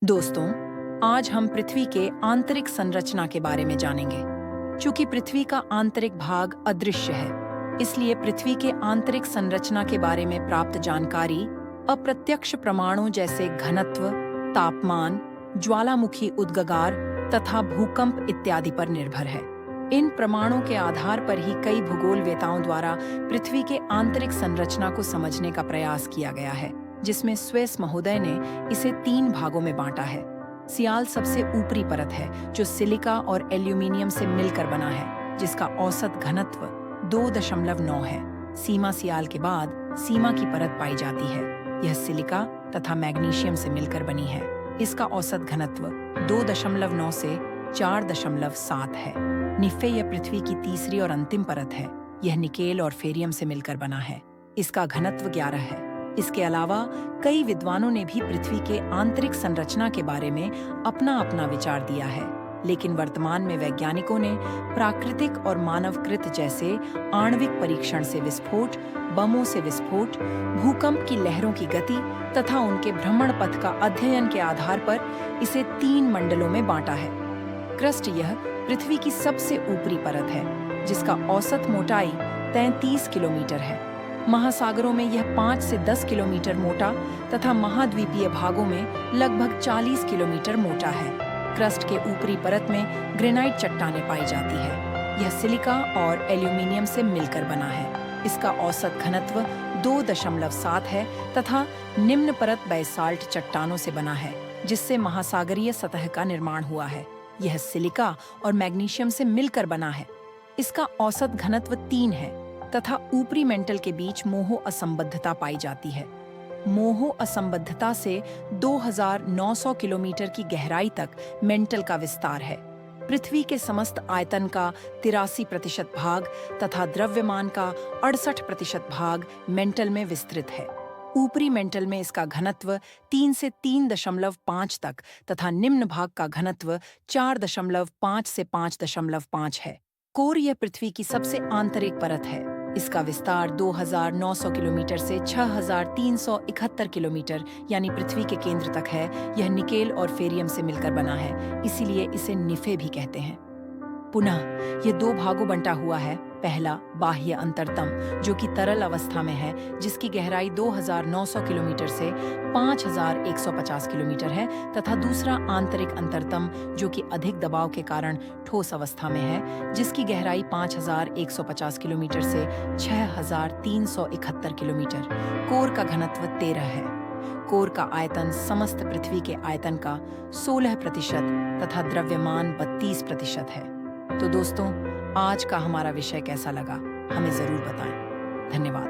दोस्तों, आज हम पृथ्वी के आंतरिक संरचना के बारे में जानेंगे। चूंकि पृथ्वी का आंतरिक भाग अदृश्य है, इसलिए पृथ्वी के आंतरिक संरचना के बारे में प्राप्त जानकारी अप्रत्यक्ष प्रमाणों जैसे घनत्व, तापमान, ज्वालामुखी उद्गार तथा भूकंप इत्यादि पर निर्भर है। इन प्रमाणों के आधार पर ही कई भूगोलवेताओं द्वारा पृथ्वी के आंतरिक संरचना को समझने का प्रयास किया गया है, जिसमें स्वेस महोदय ने इसे 3 भागों में बांटा है। सियाल सबसे ऊपरी परत है, जो सिलिका और एल्यूमीनियम से मिलकर बना है, जिसका औसत घनत्व 2.9 है। सीमा सियाल के बाद सीमा की परत पाई जाती है। यह सिलिका तथा मैग्नीशियम से मिलकर बनी है। इसका औसत घनत्व 2.9 से 4.7 है। निफे यह पृथ्वी की तीसरी और अंतिम परत है। यह निकेल और फेरियम से मिलकर बना है। इसका घनत्व 11 है। इसके अलावा कई विद्वानों ने भी पृथ्वी के आंतरिक संरचना के बारे में अपना अपना विचार दिया है, लेकिन वर्तमान में वैज्ञानिकों ने प्राकृतिक और मानवकृत जैसे आणविक परीक्षण से विस्फोट, बमों से विस्फोट, भूकंप की लहरों की गति तथा उनके भ्रमण पथ का अध्ययन के आधार पर इसे 3 मंडलों में बांटा है। क्रस्ट यह पृथ्वी की सबसे ऊपरी परत है, जिसका औसत मोटाई 33 किलोमीटर है। महासागरों में यह 5 से 10 किलोमीटर मोटा तथा महाद्वीपीय भागों में लगभग 40 किलोमीटर मोटा है। क्रस्ट के ऊपरी परत में ग्रेनाइट चट्टानें पाई जाती है। यह सिलिका और एल्यूमीनियम से मिलकर बना है। इसका औसत घनत्व 2.7 है तथा निम्न परत बेसाल्ट चट्टानों से बना है, जिससे महासागरीय सतह का निर्माण हुआ है। यह सिलिका और मैग्नीशियम से मिलकर बना है। इसका औसत घनत्व 3 है तथा ऊपरी मेंटल के बीच मोहो असंबद्धता पाई जाती है। मोहो असंबद्धता से 2900 किलोमीटर की गहराई तक मेंटल का विस्तार है। पृथ्वी के समस्त आयतन का 83% भाग तथा द्रव्यमान का 68% भाग मेंटल में विस्तृत है। ऊपरी मेंटल में इसका घनत्व 3 से 3.5 तक तथा निम्न भाग का घनत्व 4.5 से 5.5 है। कोर यह पृथ्वी की सबसे आंतरिक परत है। इसका विस्तार 2900 किलोमीटर से 6371 किलोमीटर यानी पृथ्वी के केंद्र तक है। यह निकेल और फेरियम से मिलकर बना है, इसीलिए इसे निफे भी कहते हैं। पुनः यह 2 भागों बंटा हुआ है। पहला बाह्य अंतरतम, जो कि तरल अवस्था में है, जिसकी गहराई 2900 किलोमीटर से 5150 किलोमीटर है, तथा दूसरा आंतरिक अंतरतम, जो कि अधिक दबाव के कारण ठोस अवस्था में है, जिसकी गहराई 5150 किलोमीटर से 6371 किलोमीटर। कोर का घनत्व 13 है। कोर का आयतन समस्त पृथ्वी के आयतन का 16% तथा द्रव्यमान 32% है। तो दोस्तों, आज का हमारा विषय कैसा लगा, हमें जरूर बताएं। धन्यवाद।